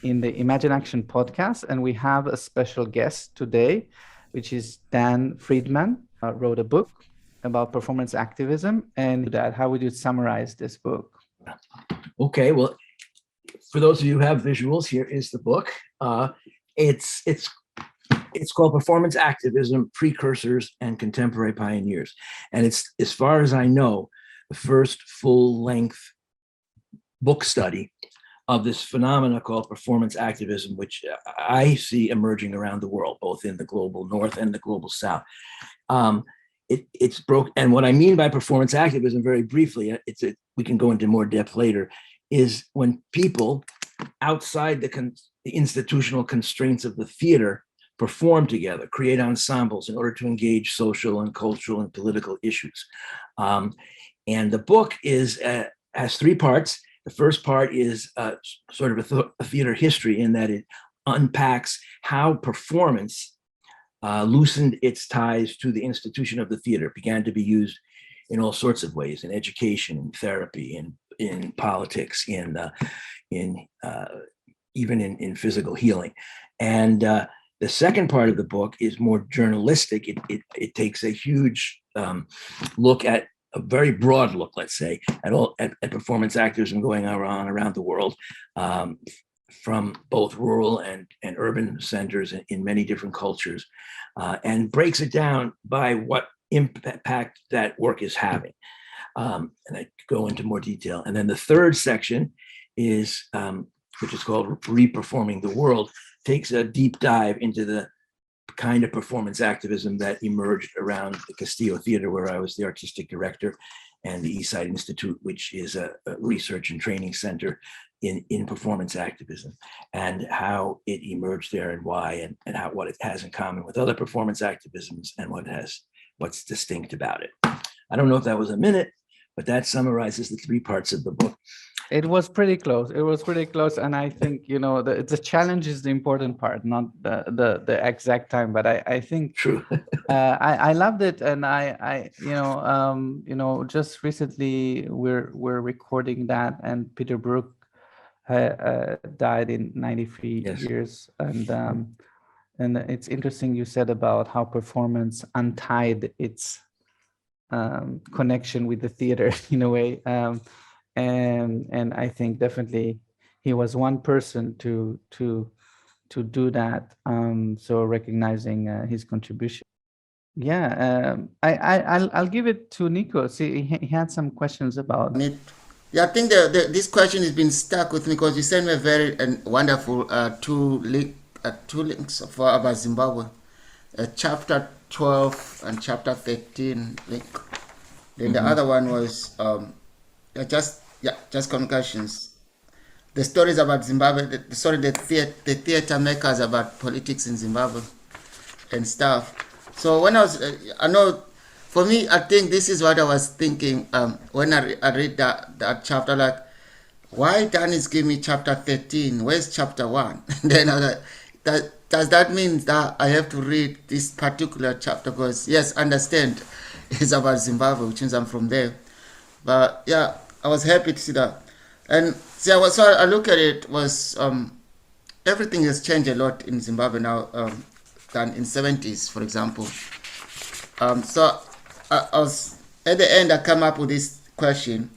in the Imaginaction podcast, and we have a special guest today, which is Dan Friedman. Wrote a book about performance activism, and that, how would you summarize this book? Okay, well, for those of you who have visuals, here is the book. It's called Performance Activism: Precursors and Contemporary Pioneers, and it's, as far as I know, the first full-length book study of this phenomena called performance activism, which I see emerging around the world, both in the global north and the global south. It's broke, and what I mean by performance activism, very briefly, we can go into more depth later, is when people outside the institutional constraints of the theater perform together, create ensembles in order to engage social and cultural and political issues. And the book has three parts. The first part is sort of a theater history, in that it unpacks how performance loosened its ties to the institution of the theater, began to be used in all sorts of ways, in education, in therapy, in politics, even in physical healing. And the second part of the book is more journalistic. It takes a huge look at a very broad look, let's say, at performance activism going on around the world, from both rural and urban centers in many different cultures, and breaks it down by what impact that work is having. And I go into more detail. And then the third section is, which is called Reperforming the World, takes a deep dive into the kind of performance activism that emerged around the Castillo Theater, where I was the artistic director, and the Eastside Institute, which is a research and training center in performance activism, and how it emerged there, and why, and what it has in common with other performance activisms, and what's distinct about it. I don't know if that was a minute, but that summarizes the three parts of the book. It was pretty close. It was pretty close, and I think the challenge is the important part, not the exact time. But I think True. I loved it, and I just recently we're recording that, and Peter Brook died in 93 Yes. years, and it's interesting you said about how performance untied its connection with the theater in a way. And I think definitely he was one person to do that. So recognizing his contribution. Yeah, I'll give it to Nico. See, he had some questions about it. Yeah, I think this question has been stuck with me because you sent me a very wonderful two links for about Zimbabwe, chapter 12 and chapter 13 link. Then the other one was just communications. The stories about Zimbabwe, the theater makers about politics in Zimbabwe and stuff. So when I know, for me, I think this is what I was thinking when I read that chapter, like, why Dan is giving me chapter 13? Where's chapter 1? Then I was like, does that mean that I have to read this particular chapter? Because, yes, understand, it's about Zimbabwe, which means I'm from there. But, yeah, I was happy to see that. And so I look at it, was everything has changed a lot in Zimbabwe now than in 70s, for example. So I was, at the end, I come up with this question.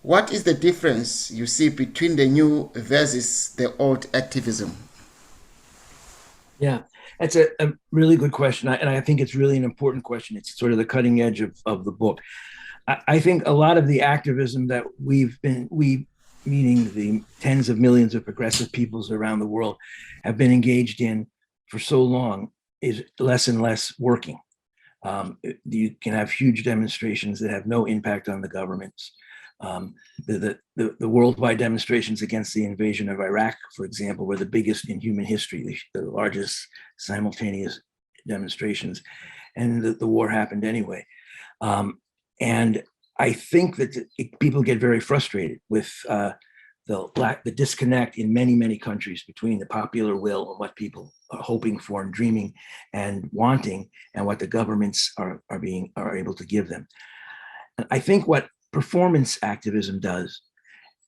What is the difference you see between the new versus the old activism? Yeah, that's a really good question. And I think it's really an important question. It's sort of the cutting edge of the book. I think a lot of the activism that we, meaning the tens of millions of progressive peoples around the world, have been engaged in for so long is less and less working. You can have huge demonstrations that have no impact on the governments. The worldwide demonstrations against the invasion of Iraq, for example, were the biggest in human history, the largest simultaneous demonstrations, and the war happened anyway. And I think that people get very frustrated with the disconnect in many, many countries between the popular will and what people are hoping for and dreaming and wanting, and what the governments are able to give them. And I think what performance activism does,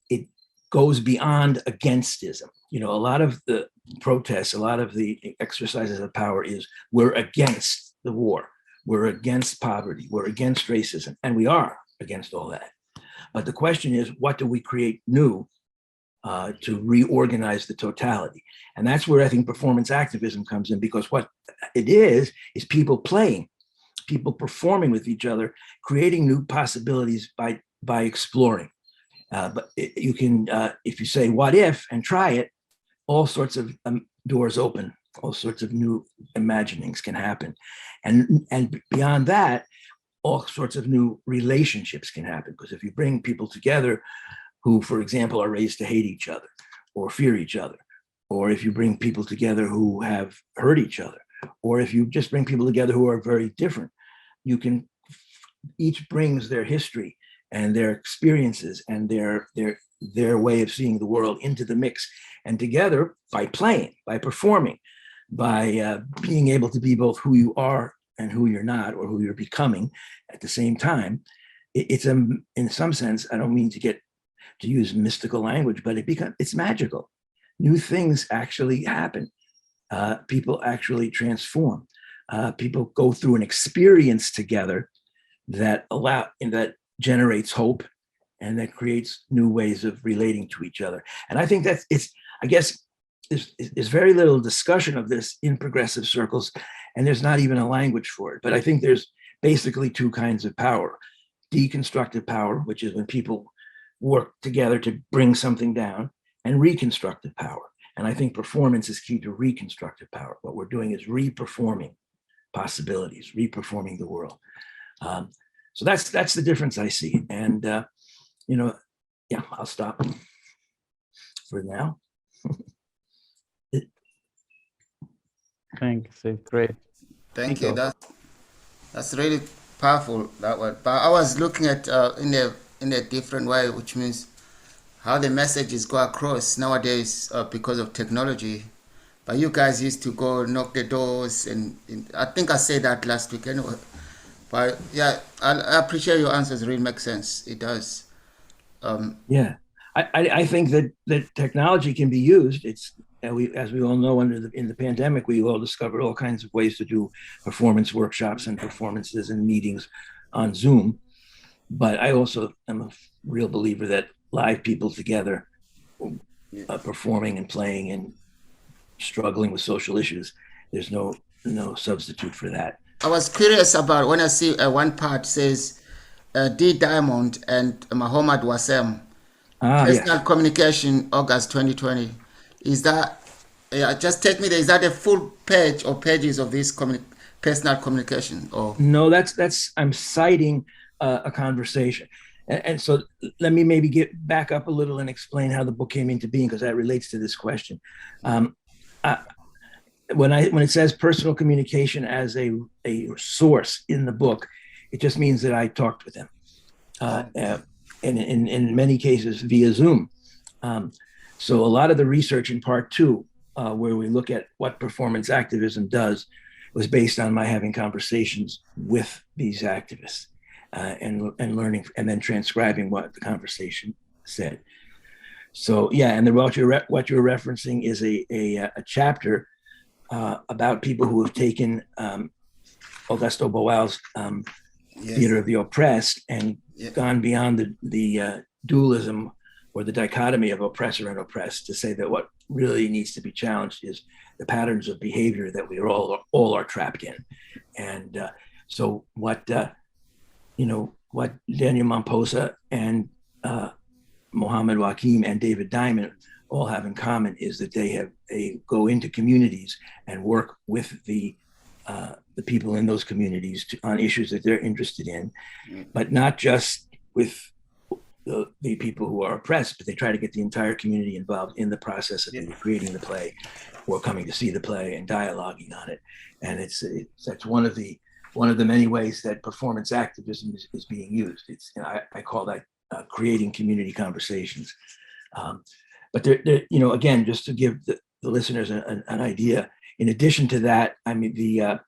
it goes beyond againstism. a lot of the protests, a lot of the exercises of power is we're against the war, we're against poverty, we're against racism, and we are against all that. But the question is, what do we create new to reorganize the totality? And that's where I think performance activism comes in, because what it is people playing, people performing with each other, creating new possibilities by exploring. But you can, if you say what if and try it, all sorts of doors open, all sorts of new imaginings can happen. And beyond that, all sorts of new relationships can happen. Because if you bring people together who, for example, are raised to hate each other or fear each other, or if you bring people together who have hurt each other, or if you just bring people together who are very different, you can, each brings their history and their experiences and their way of seeing the world into the mix. And together, by playing, by performing, by being able to be both who you are and who you're not, or who you're becoming at the same time, it's in some sense, I don't mean to use mystical language, but it's magical. New things actually happen. People actually transform. People go through an experience together that generates hope and that creates new ways of relating to each other. And I think there's very little discussion of this in progressive circles, and there's not even a language for it. But I think there's basically two kinds of power: deconstructive power, which is when people work together to bring something down, and reconstructive power. And I think performance is key to reconstructive power. What we're doing is reperforming possibilities, reperforming the world. So that's the difference I see. And yeah, I'll stop for now. Thanks. It's great. Thank you. That's really powerful, that one. But I was looking at in a different way, which means how the messages go across nowadays because of technology. But you guys used to go knock the doors, and I think I said that last week anyway. But yeah, I appreciate your answers. It really makes sense. It does. Yeah, I think that technology can be used. As we all know, in the pandemic, we all discovered all kinds of ways to do performance workshops and performances and meetings on Zoom. But I also am a real believer that live people together, performing and playing and struggling with social issues, there's no substitute for that. I was curious about when I see one part says D Diamond and Muhammad Wassem. Personal Yes. Communication, August 2020. Is that, just take me there, is that a full page or pages of this personal communication? Or No, that's I'm citing a conversation. And so let me maybe get back up a little and explain how the book came into being, because that relates to this question. When it says personal communication as a source in the book, it just means that I talked with them. And in many cases via Zoom. So a lot of the research in part 2, where we look at what performance activism does, was based on my having conversations with these activists and learning, and then transcribing what the conversation said. So yeah, and what you're referencing is a chapter about people who have taken Augusto Boal's Theater of the Oppressed and gone beyond the dualism or the dichotomy of oppressor and oppressed, to say that what really needs to be challenged is the patterns of behavior that we all are trapped in. And so what Daniel Mamposa and Mohammed Wakim and David Diamond all have in common is that they go into communities and work with the people in those communities on issues that they're interested in, but not just with the people who are oppressed, but they try to get the entire community involved in the process of creating the play or coming to see the play and dialoguing on it. And that's one of the many ways that performance activism is being used. I call that creating community conversations. But again, just to give the listeners an idea, in addition to that, I mean, the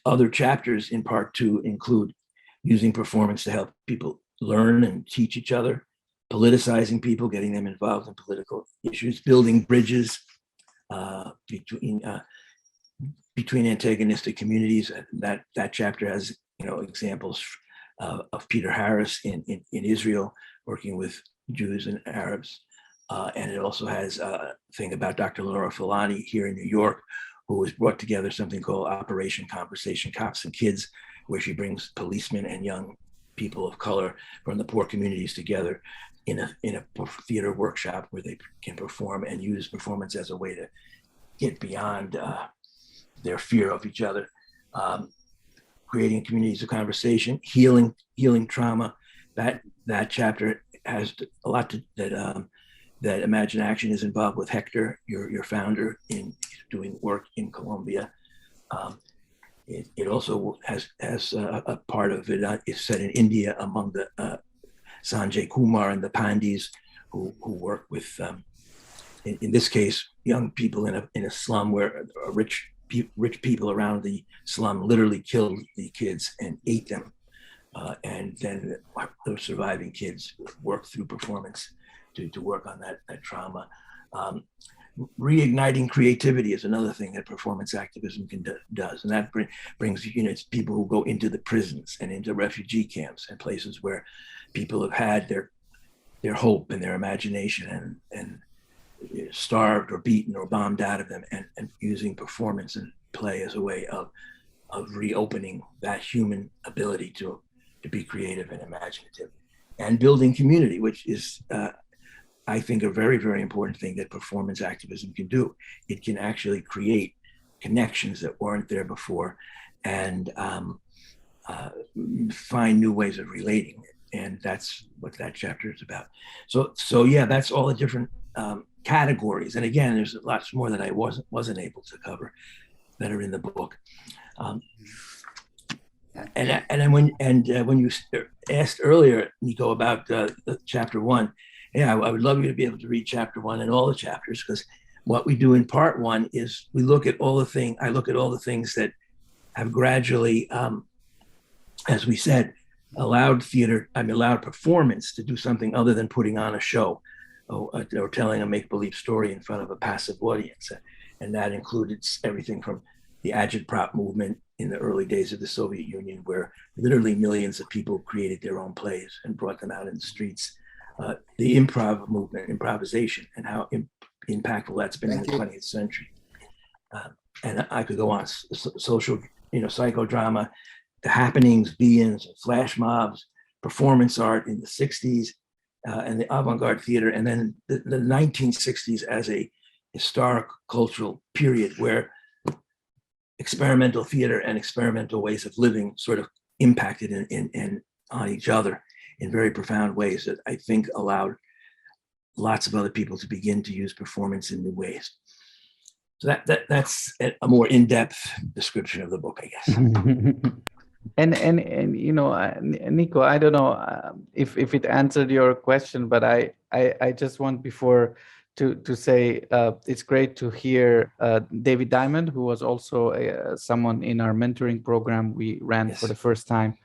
other chapters in part 2 include using performance to help people learn and teach each other, politicizing people, getting them involved in political issues, building bridges between antagonistic communities. That chapter has examples of Peter Harris in Israel working with Jews and Arabs. And it also has a thing about Dr. Laura Filani here in New York, who has brought together something called Operation Conversation Cops and Kids, where she brings policemen and young people of color from the poor communities together in a theater workshop where they can perform and use performance as a way to get beyond their fear of each other. Creating communities of conversation, healing trauma. That chapter has a lot that Imaginaction is involved with Hector, your founder, in doing work in Colombia. It also has a part of it is set in India among the Sanjay Kumar and the Pandis who work with, in this case, young people in a slum where rich people around the slum literally killed the kids and ate them. And then those surviving kids work through performance to work on that trauma. Reigniting creativity is another thing that performance activism does. And that brings it's people who go into the prisons and into refugee camps and places where people have had their hope and their imagination and starved or beaten or bombed out of them, and using performance and play as a way of reopening that human ability to be creative and imaginative, and building community, which is I think a very, very important thing that performance activism can do. It can actually create connections that weren't there before, and find new ways of relating. And that's what that chapter is about. So yeah, that's all the different categories. And again, there's lots more that I wasn't able to cover that are in the book. And then when you asked earlier, Nico, about chapter 1, yeah, I would love you to be able to read chapter 1 and all the chapters, because what we do in part 1 is we look at all the things. I look at all the things that have gradually, as we said, allowed performance to do something other than putting on a show or telling a make-believe story in front of a passive audience. And that included everything from the agitprop movement in the early days of the Soviet Union, where literally millions of people created their own plays and brought them out in the streets. The improv movement, improvisation, and how impactful that's been in the 20th century. And I could go on. Social, psychodrama, the happenings, be-ins, flash mobs, performance art in the 60s, and the avant-garde theater, and then the 1960s as a historic cultural period where experimental theater and experimental ways of living sort of impacted in on each other in very profound ways that I think allowed lots of other people to begin to use performance in new ways. So that's a more in-depth description of the book, I guess. And Nico, I don't know if it answered your question, but I just want before to say it's great to hear David Diamond, who was also someone in our mentoring program we ran for the first time.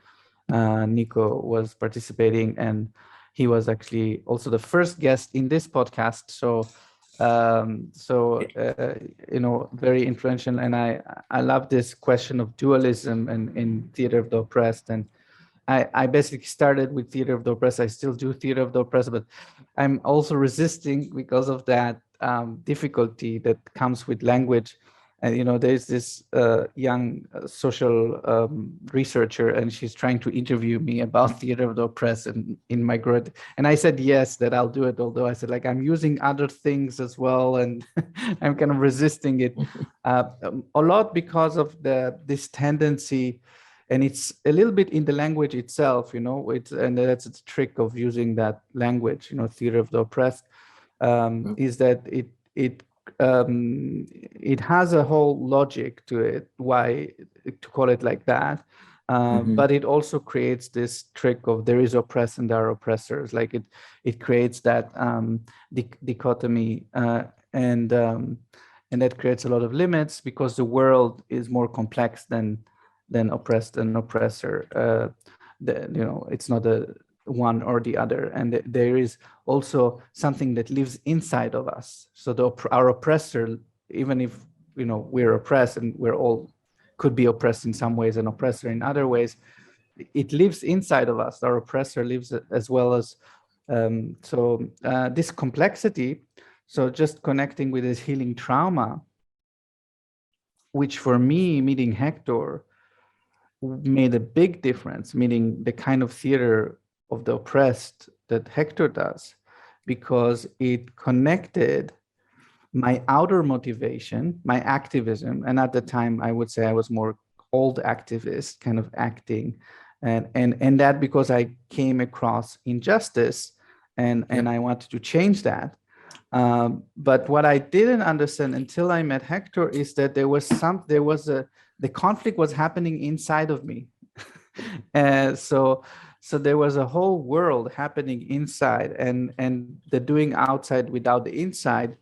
Nico was participating, and he was actually also the first guest in this podcast. So very influential. And I love this question of dualism and in Theater of the Oppressed. And I basically started with Theater of the Oppressed. I still do Theater of the Oppressed, but I'm also resisting because of that difficulty that comes with language. And there's this young social researcher, and she's trying to interview me about Theater of the Oppressed in my grad. And I said yes, that I'll do it. Although I said I'm using other things as well, and I'm kind of resisting it a lot because of this tendency. And it's a little bit in the language itself, and that's the trick of using that language, Theater of the Oppressed, is that it has a whole logic to it, why to call it like that. But it also creates this trick of there is oppressed and there are oppressors. Like it creates that dichotomy, and that creates a lot of limits because the world is more complex than oppressed and oppressor. It's not one or the other, and there is also something that lives inside of us. So our oppressor, even if we're oppressed, and we're all could be oppressed in some ways and oppressor in other ways, it lives inside of us. Our oppressor lives as well as this complexity. So just connecting with this healing trauma, which for me, meeting Hector made a big difference, meaning the kind of theater of the oppressed that Hector does, because it connected my outer motivation, my activism. And at the time, I would say I was more old activist, kind of acting. And that because I came across injustice and I wanted to change that. But what I didn't understand until I met Hector is that the conflict was happening inside of me. And so there was a whole world happening inside, and the doing outside without the inside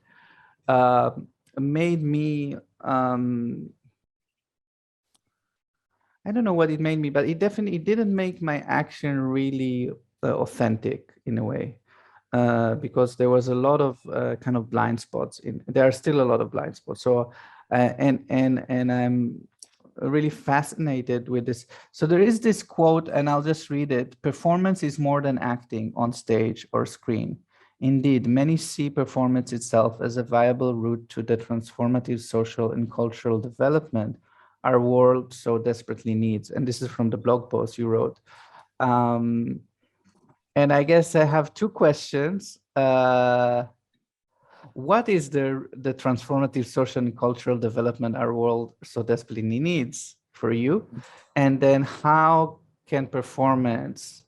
made me, I don't know what it made me, but it definitely didn't make my action really authentic in a way. Because there was a lot of kind of blind spots there are still a lot of blind spots. So and I'm really fascinated with this. So there is this quote, and I'll just read it: "Performance is more than acting on stage or screen. Indeed, many see performance itself as a viable route to the transformative social and cultural development our world so desperately needs." And this is from the blog post you wrote. And I guess I have two questions. What is the transformative social and cultural development our world so desperately needs for you? And then how can performance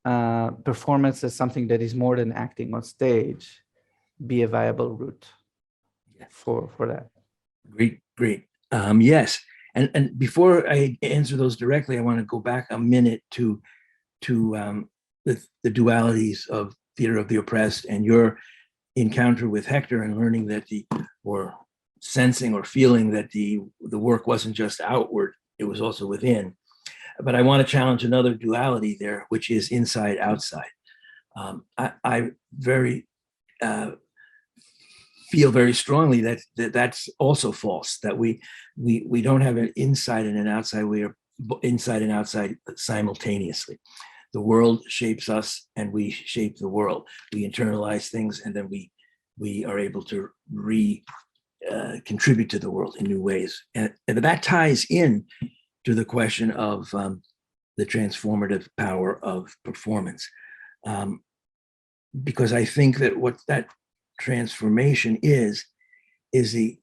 as something that is more than acting on stage be a viable route for that? Great. Yes. And before I answer those directly, I want to go back a minute to the dualities of theater of the oppressed and your encounter with Hector, and learning that or sensing or feeling that the work wasn't just outward, it was also within. But I want to challenge another duality there, which is inside outside. I very feel very strongly that that's also false, that we don't have an inside and an outside. We are inside and outside simultaneously. The world shapes us and we shape the world. We internalize things, and then we are able to contribute to the world in new ways. And that ties in to the question of the transformative power of performance. Because I think that what that transformation is the,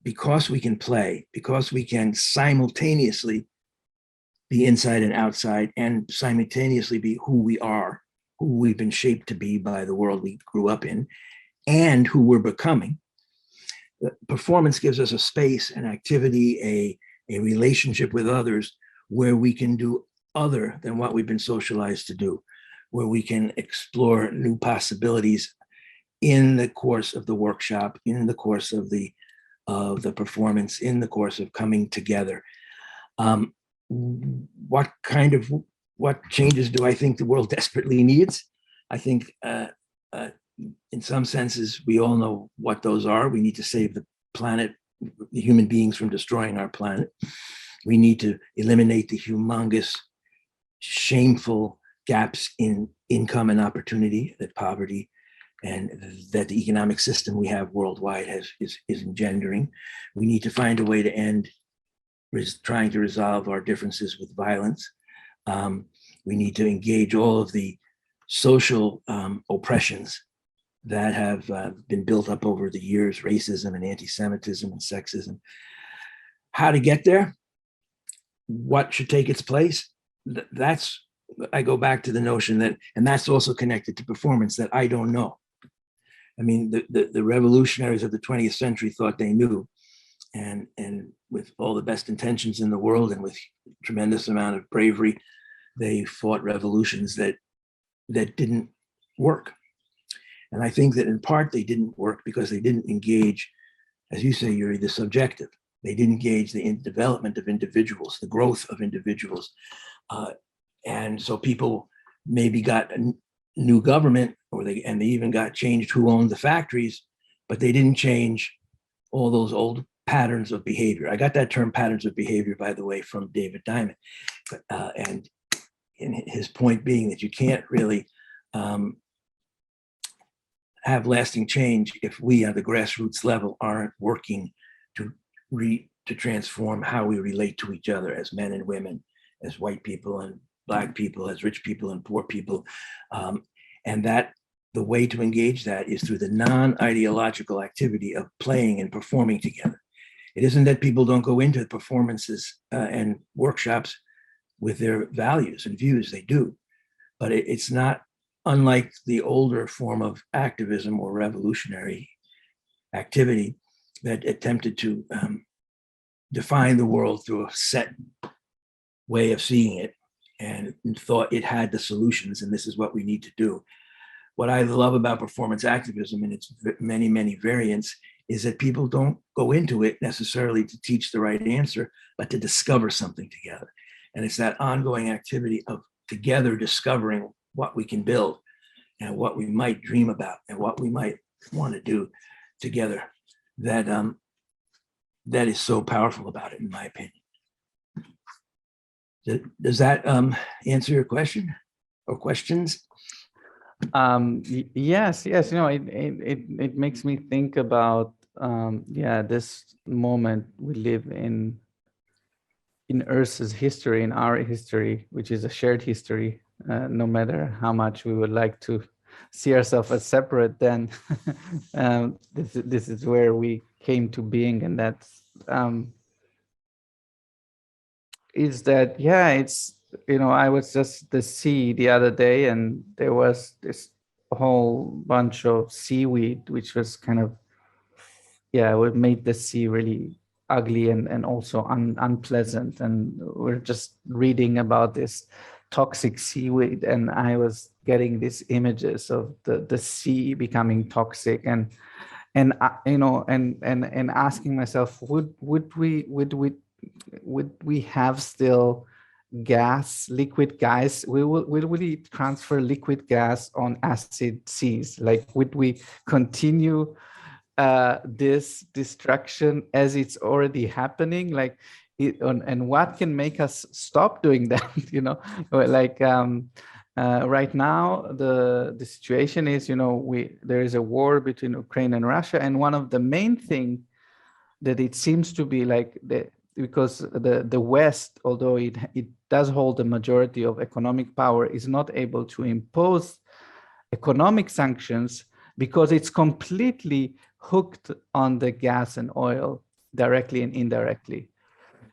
because we can play, because we can simultaneously be inside and outside, and simultaneously be who we are, who we've been shaped to be by the world we grew up in, and who we're becoming. Performance gives us a space, an activity, a relationship with others where we can do other than what we've been socialized to do, where we can explore new possibilities in the course of the workshop, in the course of the performance, in the course of coming together. What changes do I think the world desperately needs? I think in some senses, we all know what those are. We need to save the planet, the human beings, from destroying our planet. We need to eliminate the humongous, shameful gaps in income and opportunity that poverty and that the economic system we have worldwide is engendering. We need to find a way to end trying to resolve our differences with violence. We need to engage all of the social oppressions that have been built up over the years, racism and anti-Semitism and sexism. How to get there? What should take its place? I go back to the notion that, and that's also connected to performance, that I don't know. I mean, the revolutionaries of the 20th century thought they knew, and with all the best intentions in the world and with tremendous amount of bravery, they fought revolutions that didn't work. And I think that in part they didn't work because they didn't engage, as you say, Yuri, the subjective. They didn't engage the development of individuals, the growth of individuals. And so people maybe got a new government, or they even got changed who owned the factories, but they didn't change all those old patterns of behavior. I got that term patterns of behavior, by the way, from David Diamond. And his point being that you can't really have lasting change if we at the grassroots level aren't working to transform how we relate to each other as men and women, as white people and Black people, as rich people and poor people. And that the way to engage that is through the non-ideological activity of playing and performing together. It isn't that people don't go into performances and workshops with their values and views, they do. But it's not unlike the older form of activism or revolutionary activity that attempted to define the world through a set way of seeing it and thought it had the solutions and this is what we need to do. What I love about performance activism and its many, many variants is that people don't go into it necessarily to teach the right answer, but to discover something together. And it's that ongoing activity of together discovering what we can build and what we might dream about and what we might want to do together that that is so powerful about it, in my opinion. Does that answer your question or questions? Yes, yes. It makes me think about this moment we live in Earth's history, in our history, which is a shared history. No matter how much we would like to see ourselves as separate, then this is where we came to being, and that's is that it's I was just the sea the other day, and there was this whole bunch of seaweed which was kind of what made the sea really ugly and also unpleasant. And we're just reading about this toxic seaweed, and I was getting these images of the sea becoming toxic, and asking myself, would we have still liquid gas? Will we transfer liquid gas on acid seas? Like, would we continue this destruction as it's already happening? Like, and what can make us stop doing that? Like right now the situation is, there is a war between Ukraine and Russia, and one of the main thing that it seems to be like because the West, although it does hold the majority of economic power, is not able to impose economic sanctions because it's completely hooked on the gas and oil directly and indirectly.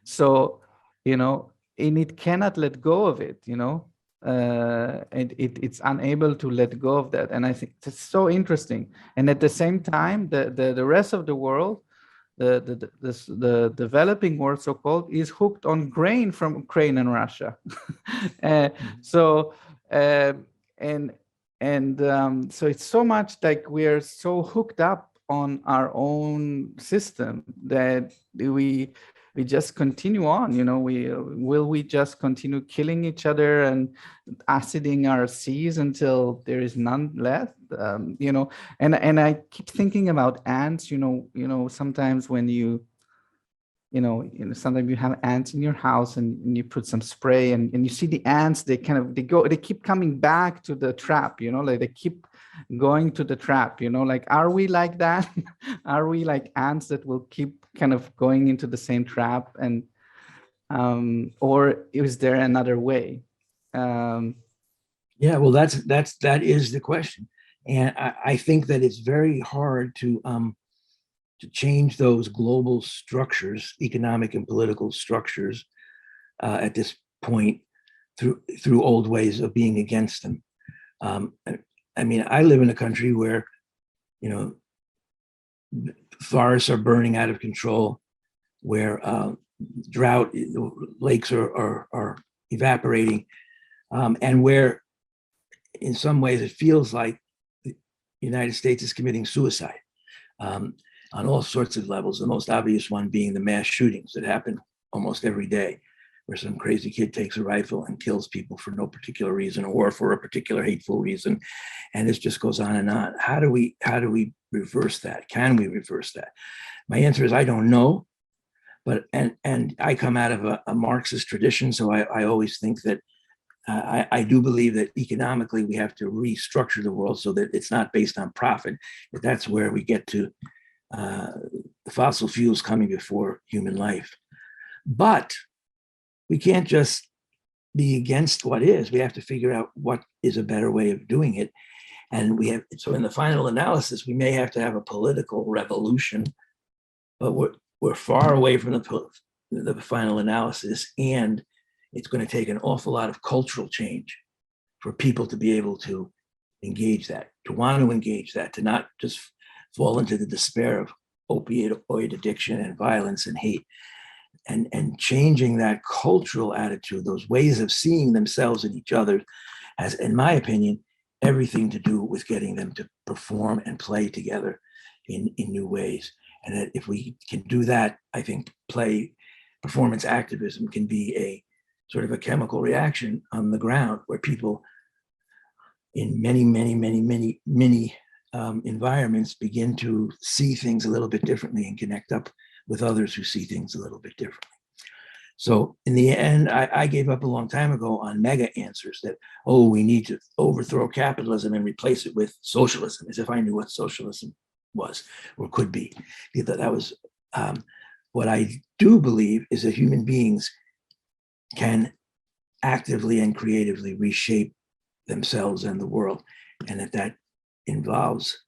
So, and it cannot let go of it, and it's unable to let go of that. And I think it's so interesting. And at the same time, the rest of the world, the developing world, so-called, is hooked on grain from Ukraine and Russia. So it's so much like we're so hooked up on our own system that we just continue on. We just continue killing each other and aciding our seas until there is none left? And I keep thinking about ants. Sometimes when sometimes you have ants in your house and you put some spray and you see the ants, they keep coming back to the trap, like they keep going to the trap, like, are we like that? Are we like ants that will keep kind of going into the same trap? And or is there another way? Yeah, well, that is the question. And I think that it's very hard to change those global structures, economic and political structures, at this point through old ways of being against them. I mean, I live in a country where, forests are burning out of control, where drought, lakes are evaporating, and where in some ways it feels like the United States is committing suicide on all sorts of levels, the most obvious one being the mass shootings that happen almost every day. where some crazy kid takes a rifle and kills people for no particular reason or for a particular hateful reason. And this just goes on and on. How do we reverse that? Can we reverse that? My answer is I don't know. But and I come out of a Marxist tradition, so I always think that I do believe that economically we have to restructure the world so that it's not based on profit. But that's where we get to the fossil fuels coming before human life. But we can't just be against what is. We have to figure out what is a better way of doing it. And we have, so in the final analysis, we may have to have a political revolution, but we're far away from the final analysis, and it's going to take an awful lot of cultural change for people to be able to engage that, to want to engage that, to not just fall into the despair of opioid addiction and violence and hate, and changing that cultural attitude, those ways of seeing themselves and each other, has, in my opinion, everything to do with getting them to perform and play together in new ways. And that if we can do that, I think performance activism can be a sort of a chemical reaction on the ground where people in many environments begin to see things a little bit differently and connect up with others who see things a little bit differently. So in the end, I gave up a long time ago on mega answers that, oh, we need to overthrow capitalism and replace it with socialism, as if I knew what socialism was or could be. That was what I do believe is that human beings can actively and creatively reshape themselves and the world, and that involves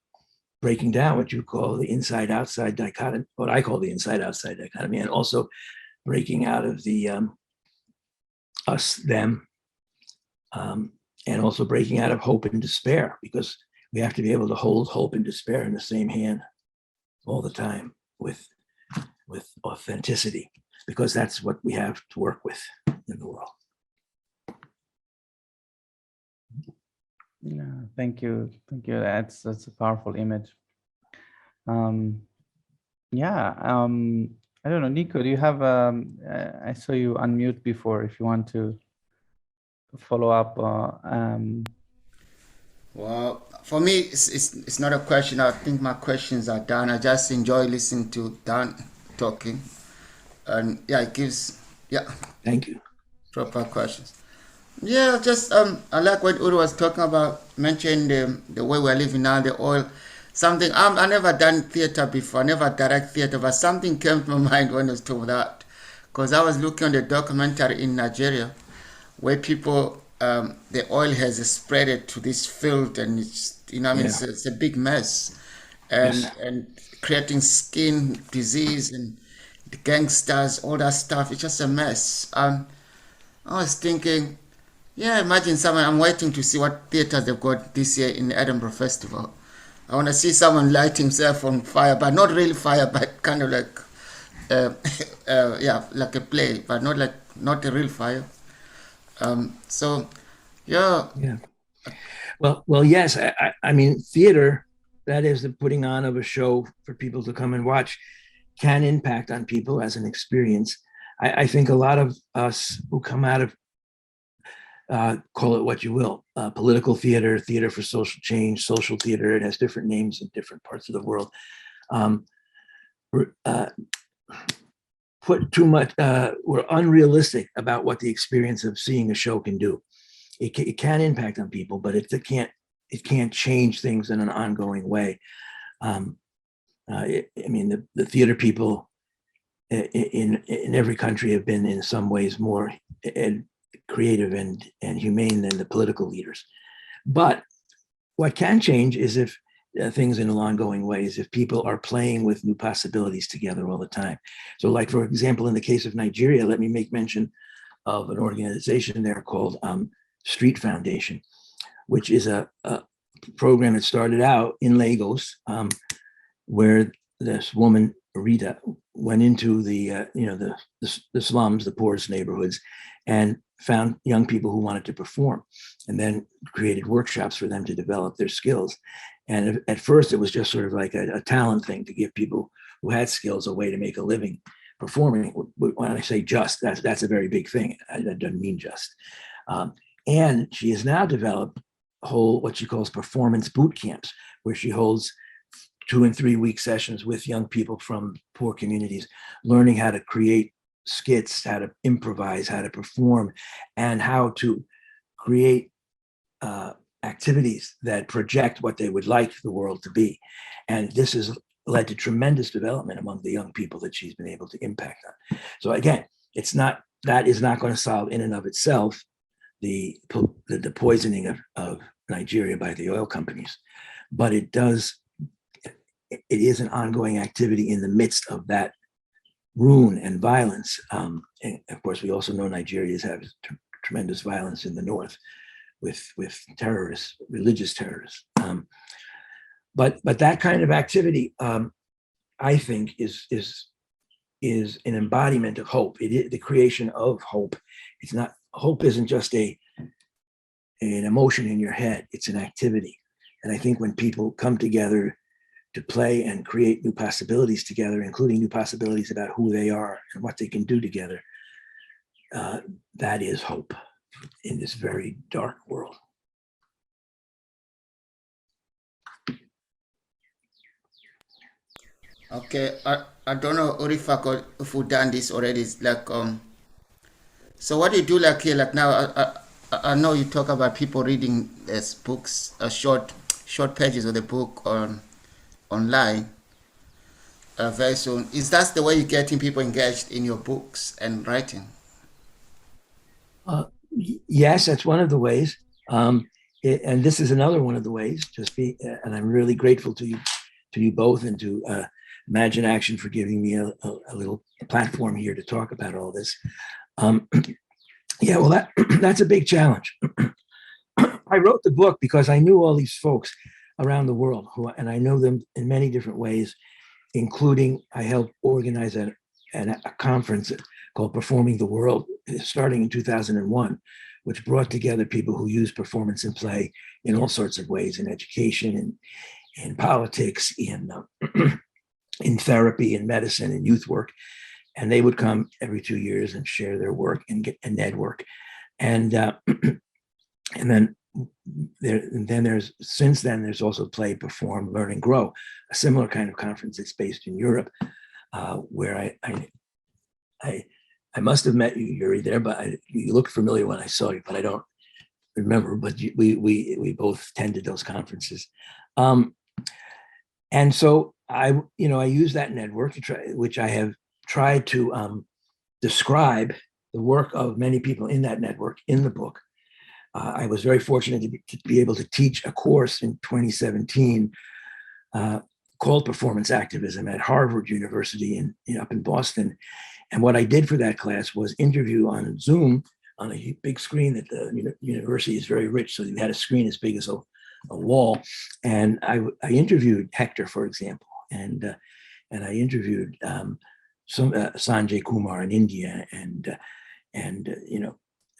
breaking down what you call the inside-outside dichotomy, what I call the inside-outside dichotomy, and also breaking out of the us, them, and also breaking out of hope and despair, because we have to be able to hold hope and despair in the same hand all the time with authenticity, because that's what we have to work with in the world. Yeah, thank you. That's a powerful image. Yeah. I don't know, Nico, do you have? I saw you unmute before. If you want to follow up. Well, for me, it's not a question. I think my questions are done. I just enjoy listening to Dan talking, and yeah, it gives Thank you. proper questions. Yeah, just I like what Uri was talking about, mentioning the way we're living now, the oil. Something I never done theater before, never direct theater, but something came to my mind when I was told that, because I was looking on the documentary in Nigeria, where people the oil has spread it to this field, and it's it's a big mess, and creating skin disease and the gangsters, all that stuff. It's just a mess. I was thinking, yeah, imagine someone. I'm waiting to see what theaters they've got this year in the Edinburgh Festival. I want to see someone light himself on fire, but not really fire, but kind of like, like a play, but not a real fire. So, yeah. Well, yes. I mean, theater, that is the putting on of a show for people to come and watch, can impact on people as an experience. I think a lot of us who come out of call it what you will, political theater, theater for social change, social theater, it has different names in different parts of the world, put too much, we're unrealistic about what the experience of seeing a show can do. It can impact on people, but it can't change things in an ongoing way. I mean, the theater people in every country have been in some ways more creative and humane than the political leaders. But what can change is if things in an ongoing ways, if people are playing with new possibilities together all the time. So like, for example, in the case of Nigeria, let me make mention of an organization there called Street Foundation, which is a program that started out in Lagos, where this woman, Rita, went into the slums, the poorest neighborhoods, and found young people who wanted to perform, and then created workshops for them to develop their skills. And at first it was just sort of like a talent thing to give people who had skills a way to make a living. performing. When I say just, that's a very big thing. That doesn't mean just. And she has now developed whole what she calls performance boot camps, where she holds 2 and 3 week sessions with young people from poor communities, learning how to create skits, how to improvise, how to perform, and how to create activities that project what they would like the world to be. And this has led to tremendous development among the young people that she's been able to impact on. So again, that is not going to solve in and of itself the poisoning of Nigeria by the oil companies, but it is an ongoing activity in the midst of that ruin and violence. And of course, we also know Nigeria has tremendous violence in the north with terrorists, religious terrorists. But that kind of activity, I think, is an embodiment of hope. It is the creation of hope. It's not hope isn't just an emotion in your head. It's an activity. And I think when people come together to play and create new possibilities together, including new possibilities about who they are and what they can do together, that is hope in this very dark world. Okay, I don't know Orifak if we've done this already. It's like so what do you do like here? Like now, I know you talk about people reading these books, short pages of the book online very soon. Is that the way you're getting people engaged in your books and writing? Yes, that's one of the ways. And this is another one of the ways. And I'm really grateful to you both, and to Imaginaction for giving me a little platform here to talk about all this. Yeah, well, that's a big challenge. I wrote the book because I knew all these folks around the world, and I know them in many different ways, including I helped organize a conference called Performing the World, starting in 2001, which brought together people who use performance and play in all sorts of ways, in education, and in politics, in therapy, in medicine, in youth work. And they would come every 2 years and share their work and get a network. And then there's also Play, Perform, Learn, and Grow, a similar kind of conference that's based in Europe, where I must have met you, Yuri, there, but you looked familiar when I saw you, but I don't remember. But we both attended those conferences, and so I use that network which I have tried to describe the work of many people in that network in the book. I was very fortunate to be able to teach a course in 2017 called Performance Activism at Harvard University up in Boston. And what I did for that class was interview on Zoom on a big screen. That the university is very rich, so you had a screen as big as a wall. And I interviewed Hector, for example, and I interviewed Sanjay Kumar in India, and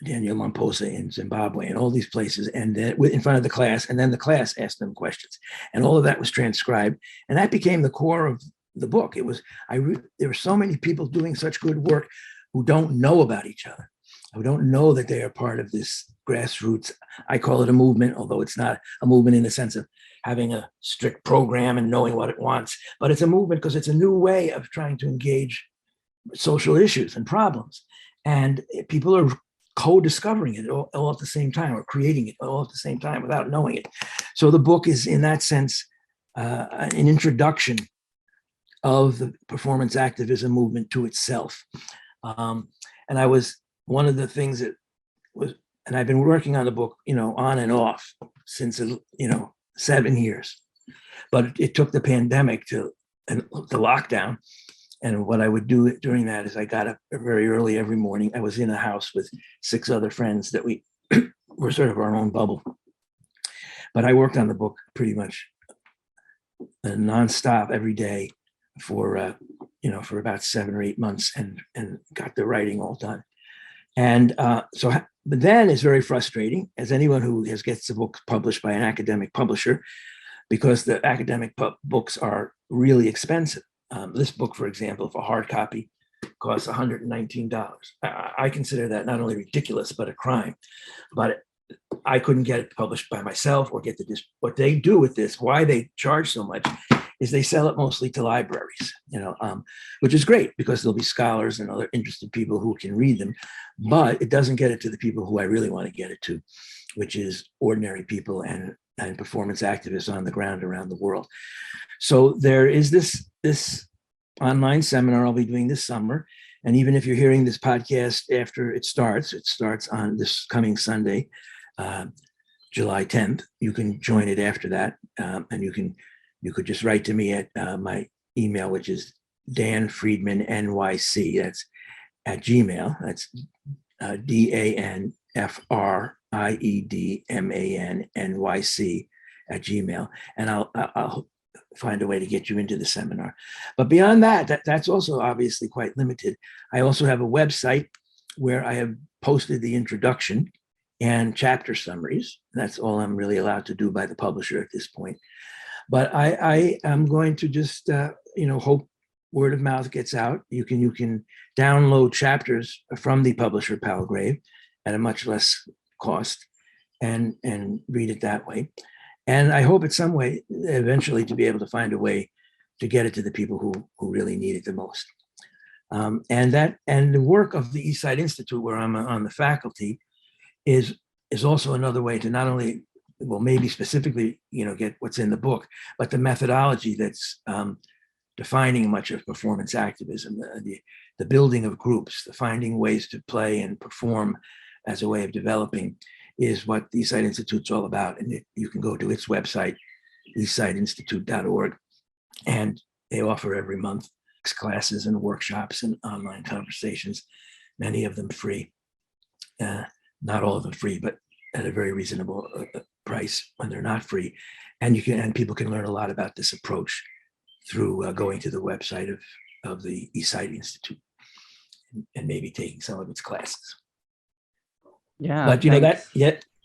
Daniel Lamposa in Zimbabwe, and all these places, and in front of the class, and then the class asked them questions, and all of that was transcribed, and that became the core of the book. There were so many people doing such good work who don't know about each other, who don't know that they are part of this grassroots. I call it a movement, although it's not a movement in the sense of having a strict program and knowing what it wants, but it's a movement because it's a new way of trying to engage social issues and problems, and people are co-discovering it all at the same time, or creating it all at the same time without knowing it. So the book is, in that sense, an introduction of the performance activism movement to itself. And I was one of the things that was, and I've been working on the book, on and off since 7 years, but it took the pandemic and the lockdown. And what I would do during that is I got up very early every morning. I was in a house with 6 other friends that we were sort of our own bubble. But I worked on the book pretty much nonstop every day for about 7 or 8 months, and got the writing all done. And but then it's very frustrating, as anyone who gets a book published by an academic publisher, because the academic books are really expensive. This book, for example, for hard copy, costs $119. I consider that not only ridiculous, but a crime. But I couldn't get it published by myself or get the what they do with this, why they charge so much is they sell it mostly to libraries, which is great because there'll be scholars and other interested people who can read them, but it doesn't get it to the people who I really want to get it to, which is ordinary people and performance activists on the ground around the world. So there is this online seminar I'll be doing this summer. And even if you're hearing this podcast after it starts on this coming Sunday, July 10th. You can join it after that. And you could just write to me at my email, which is Dan Friedman NYC. That's at Gmail. That's DANFRIEDMAN NYC at Gmail. And I'll find a way to get you into the seminar. But beyond that's also obviously quite limited. I also have a website where I have posted the introduction and chapter summaries. That's all I'm really allowed to do by the publisher at this point. But I am going to just hope word of mouth gets out. You can download chapters from the publisher Palgrave at a much less cost and read it that way. And I hope at some way eventually to be able to find a way to get it to the people who really need it the most. And the work of the Eastside Institute, where I'm on the faculty, is also another way to not only, well, maybe specifically, get what's in the book, but the methodology that's defining much of performance activism, the building of groups, the finding ways to play and perform as a way of developing is what the Eastside Institute's all about. And you can go to its website, eastsideinstitute.org, and they offer every month classes and workshops and online conversations, many of them free. Not all of them free, but at a very reasonable price when they're not free. And people can learn a lot about this approach through going to the website of the Eastside Institute and maybe taking some of its classes. Yeah, but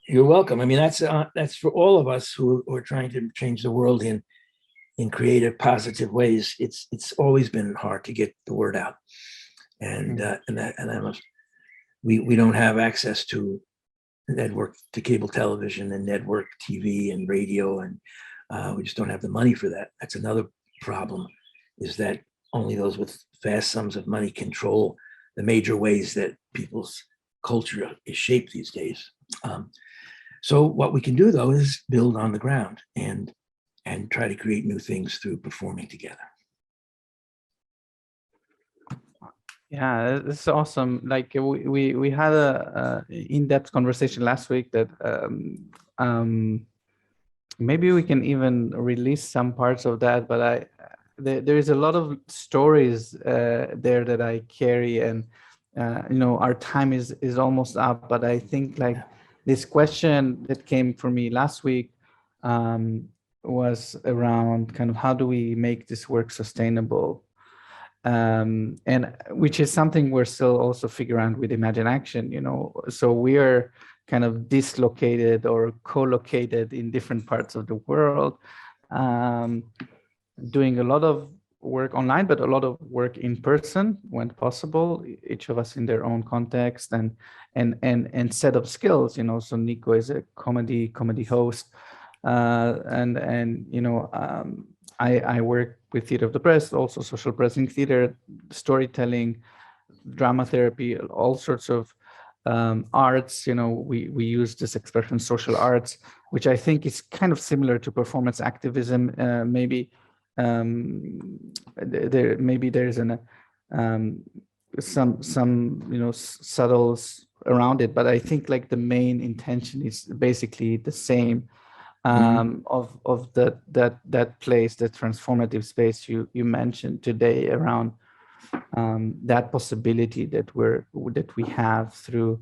you're welcome. I mean, that's for all of us who are trying to change the world in creative, positive ways. It's always been hard to get the word out, we don't have access to cable television and network TV and radio, and we just don't have the money for that. That's another problem, is that only those with vast sums of money control the major ways that people's culture is shaped these days. So what we can do, though, is build on the ground and try to create new things through performing together. Yeah, this is awesome. Like we had a in-depth conversation last week that maybe we can even release some parts of that. But there is a lot of stories there that I carry, and our time is almost up. But I think this question that came for me last week was around kind of how do we make this work sustainable. And which is something we're still also figuring out with Imaginaction, so we are kind of dislocated or co-located in different parts of the world, doing a lot of work online, but a lot of work in person when possible, each of us in their own context and set of skills, so Nico is a comedy host, I work with Theater of the Press, also social pressing theater, storytelling, drama therapy, all sorts of arts. We use this expression social arts, which I think is kind of similar to performance activism. Maybe there's some subtles around it, but I think the main intention is basically the same. Of that place, the transformative space you mentioned today around that possibility that we have through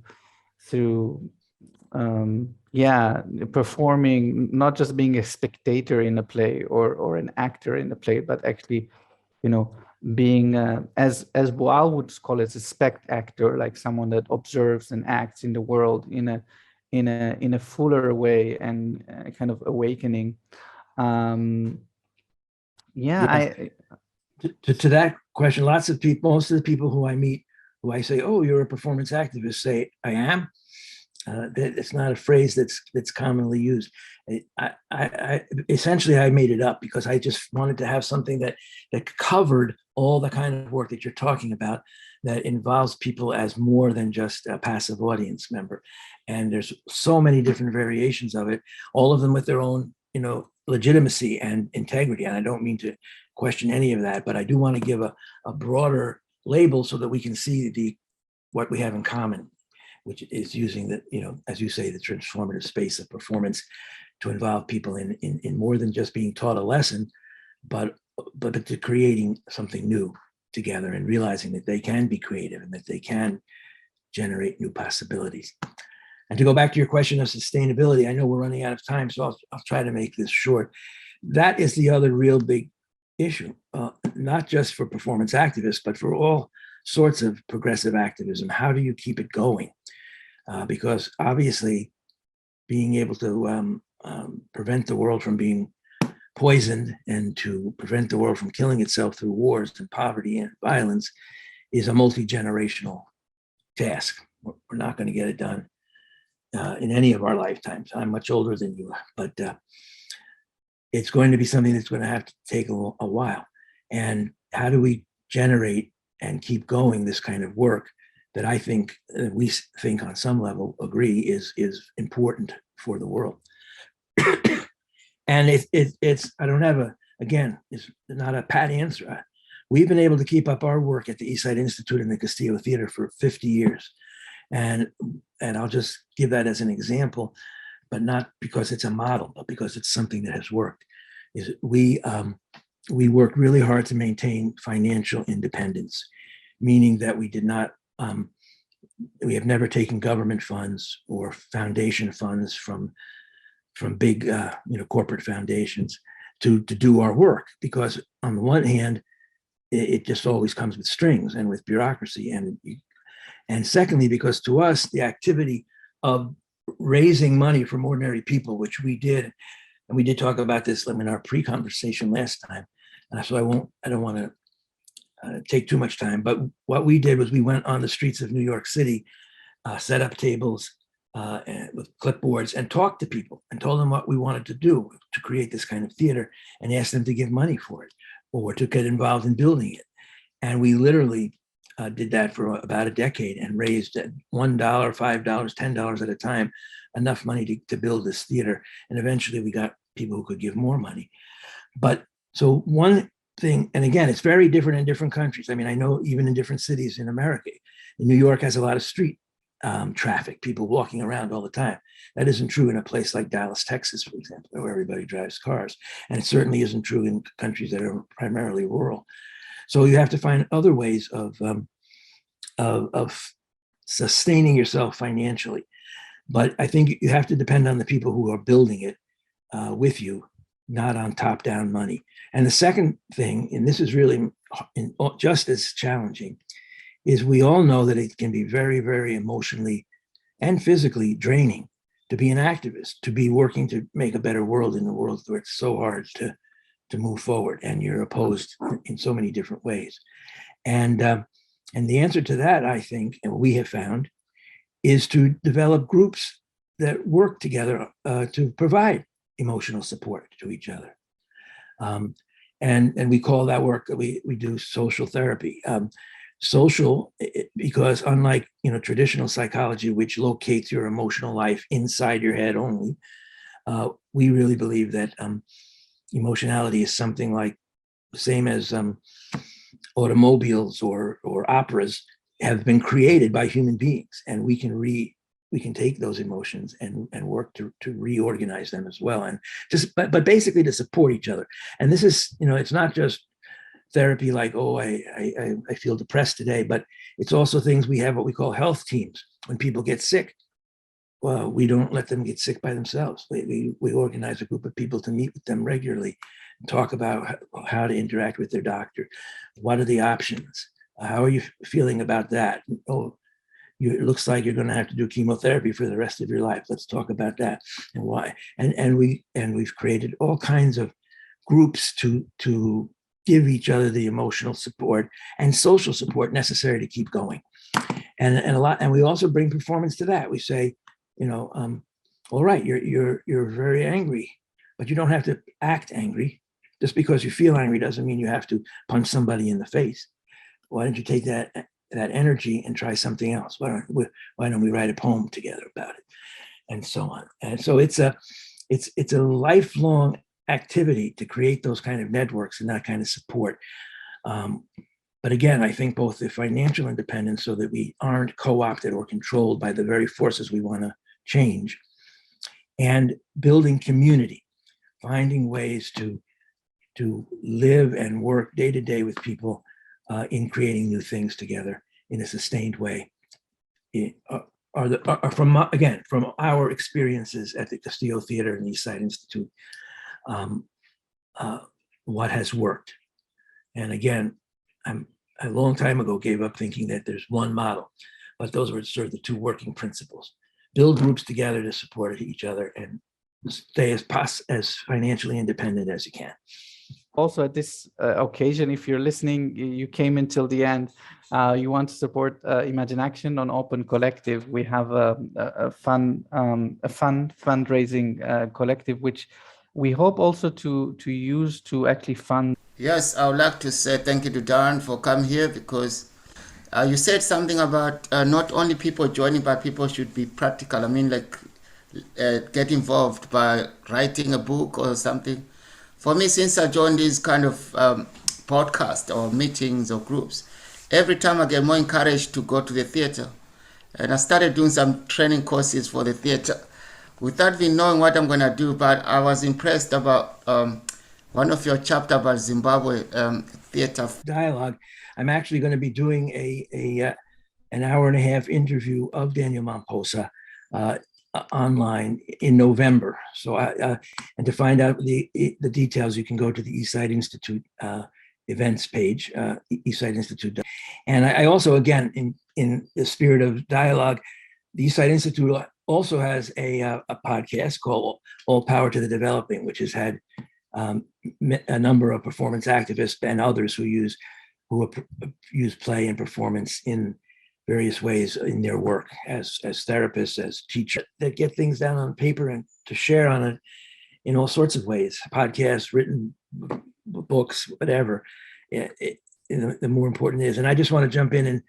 performing, not just being a spectator in a play or an actor in a play, but actually being as Boal would call it, a spect actor, like someone that observes and acts in the world in a fuller way and kind of awakening. To that question, lots of people, most of the people who I meet, who I say, "Oh, you're a performance activist," say, "I am." It's not a phrase that's commonly used. Essentially I made it up because I just wanted to have something that covered all the kind of work that you're talking about, that involves people as more than just a passive audience member. And there's so many different variations of it, all of them with their own, legitimacy and integrity. And I don't mean to question any of that, but I do want to give a broader label so that we can see what we have in common, which is using the, as you say, the transformative space of performance to involve people in more than just being taught a lesson, but to creating something new together and realizing that they can be creative and that they can generate new possibilities. And to go back to your question of sustainability, I know we're running out of time, so I'll try to make this short. That is the other real big issue, not just for performance activists, but for all sorts of progressive activism. How do you keep it going? Because obviously being able to prevent the world from being poisoned and to prevent the world from killing itself through wars and poverty and violence is a multi-generational task. We're not going to get it done in any of our lifetimes. I'm much older than you are, but it's going to be something that's going to have to take a while. And how do we generate and keep going this kind of work that I think we think on some level agree is important for the world? And it's I don't have it's not a pat answer. We've been able to keep up our work at the East Side Institute and the Castillo Theater for 50 years. And I'll just give that as an example, but not because it's a model, but because it's something that has worked. Is we work really hard to maintain financial independence, meaning that we did not we have never taken government funds or foundation funds from big corporate foundations to do our work, because on the one hand it just always comes with strings and with bureaucracy, and secondly, because to us the activity of raising money from ordinary people, which we did, and we did talk about this in our pre-conversation last time, so I don't want to take too much time, but what we did was we went on the streets of New York City, set up tables with clipboards and talked to people and told them what we wanted to do to create this kind of theater, and asked them to give money for it or to get involved in building it. And we literally did that for about a decade and raised $1, $5, $10 at a time, enough money to build this theater. And eventually we got people who could give more money. But so one thing, and again, it's very different in different countries. I mean, I know even in different cities in America, New York has a lot of street traffic, people walking around all the time. That isn't true in a place like Dallas, Texas, for example, where everybody drives cars. And it certainly isn't true in countries that are primarily rural. So you have to find other ways of sustaining yourself financially. But I think you have to depend on the people who are building it with you, not on top-down money. And the second thing, and this is really just as challenging, is we all know that it can be very, very emotionally and physically draining to be an activist, to be working to make a better world in a world where it's so hard to move forward and you're opposed in so many different ways. And the answer to that, I think, and we have found, is to develop groups that work together to provide emotional support to each other. And we call that work, we do social therapy. Social, because unlike traditional psychology, which locates your emotional life inside your head only, we really believe that emotionality is something like the same as automobiles or operas have been created by human beings, and we can take those emotions and work to reorganize them as well, and but basically to support each other. And this is, it's not just therapy like, oh, I feel depressed today, but it's also things. We have what we call health teams. When people get sick, well, we don't let them get sick by themselves. We organize a group of people to meet with them regularly, and talk about how to interact with their doctor. What are the options? How are you feeling about that? Oh, it looks like you're going to have to do chemotherapy for the rest of your life. Let's talk about that and why. And we've created all kinds of groups to give each other the emotional support and social support necessary to keep going. And we also bring performance to that. We say, all right, you're very angry, but you don't have to act angry. Just because you feel angry doesn't mean you have to punch somebody in the face. Why don't you take that energy and try something else? Why don't we write a poem together about it, and so on. And so it's a lifelong activity to create those kind of networks and that kind of support. But again, I think both the financial independence, so that we aren't co-opted or controlled by the very forces we want to change, and building community, finding ways to live and work day to day with people in creating new things together in a sustained way, are from our experiences at the Castillo Theater and the East Side Institute, what has worked. And again, a long time ago gave up thinking that there's one model, but those were sort of the two working principles. Build groups together to support each other and stay as financially independent as you can. Also, at this occasion, if you're listening, you came until the end, you want to support Imaginaction on Open Collective. We have a fun fundraising collective, which we hope also to use to actually fund. Yes, I would like to say thank you to Darren for coming here, because you said something about not only people joining, but people should be practical. I mean, like get involved by writing a book or something. For me, since I joined these kind of podcasts or meetings or groups, every time I get more encouraged to go to the theater. And I started doing some training courses for the theater without even knowing what I'm going to do. But I was impressed about one of your chapter about Zimbabwe theater dialogue. I'm actually going to be doing an hour and a half interview of Daniel Mamposa online in November. So, and to find out the details, you can go to the East Side Institute events page, East Side Institute. And I also, again, in the spirit of dialogue, the East Side Institute also has a podcast called All Power to the Developing, which has had a number of performance activists and others who use play and performance in various ways in their work as therapists, as teachers, that get things down on paper and to share on it in all sorts of ways, podcasts, written books, whatever. The more important is. And I just want to jump in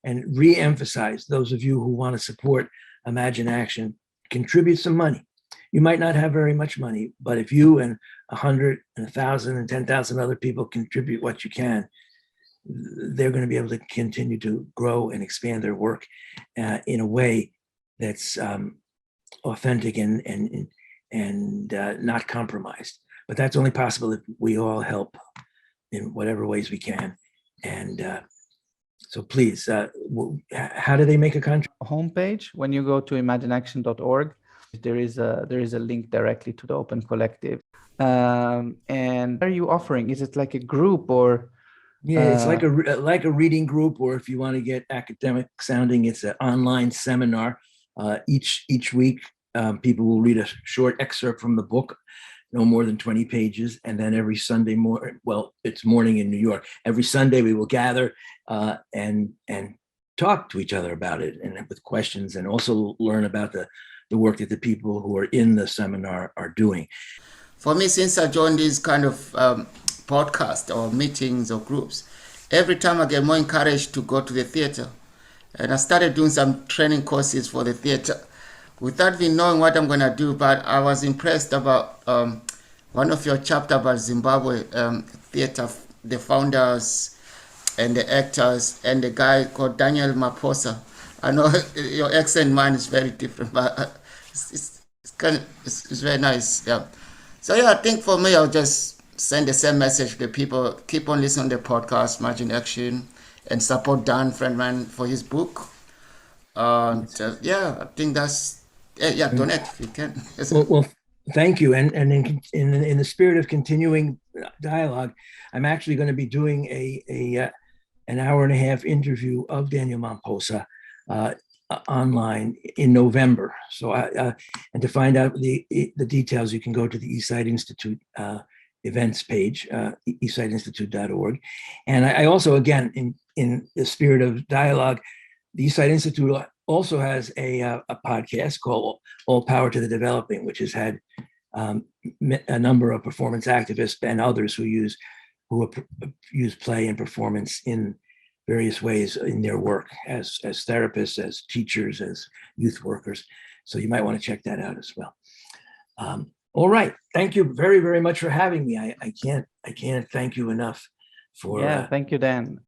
and re-emphasize, those of you who want to support Imaginaction, contribute some money. You might not have very much money, but if you and 100 and 1,000 and 10,000 other people contribute what you can, they're going to be able to continue to grow and expand their work in a way that's authentic and not compromised. But that's only possible if we all help in whatever ways we can. And so please, how do they make a contract? Homepage, when you go to imaginaction.org, there is a link directly to the Open Collective. And what are you offering? Is it like a group or? Yeah, it's like a reading group, or if you want to get academic sounding, it's an online seminar. Each week, people will read a short excerpt from the book, no more than 20 pages, and then every Sunday morning, well, it's morning in New York. Every Sunday we will gather and talk to each other about it, and with questions, and also learn about the work that the people who are in the seminar are doing. For me, since I joined these kind of podcasts or meetings or groups, every time I get more encouraged to go to the theater. And I started doing some training courses for the theater without even knowing what I'm going to do. But I was impressed about one of your chapter about Zimbabwe theater, the founders and the actors, and the guy called Daniel Maposa. I know your accent, mine is very different, but it's very nice. Yeah. So yeah, I think for me, I'll just send the same message to people. Keep on listening to the podcast, Imaginaction, and support Dan Friedman for his book. Yeah, I think that's donate if you can. Well, thank you. And in the spirit of continuing dialogue, I'm actually going to be doing an hour and a half interview of Daniel Mamposa online in November. So, and to find out the details, you can go to the East Side Institute events page, eastsideinstitute.org. And I also, again, in the spirit of dialogue, the Eastside Institute also has a podcast called All Power to the Developing, which has had a number of performance activists and others who use play and performance in various ways in their work as therapists, as teachers, as youth workers. So you might want to check that out as well. All right. Thank you very, very much for having me. I can't thank you enough for thank you, Dan.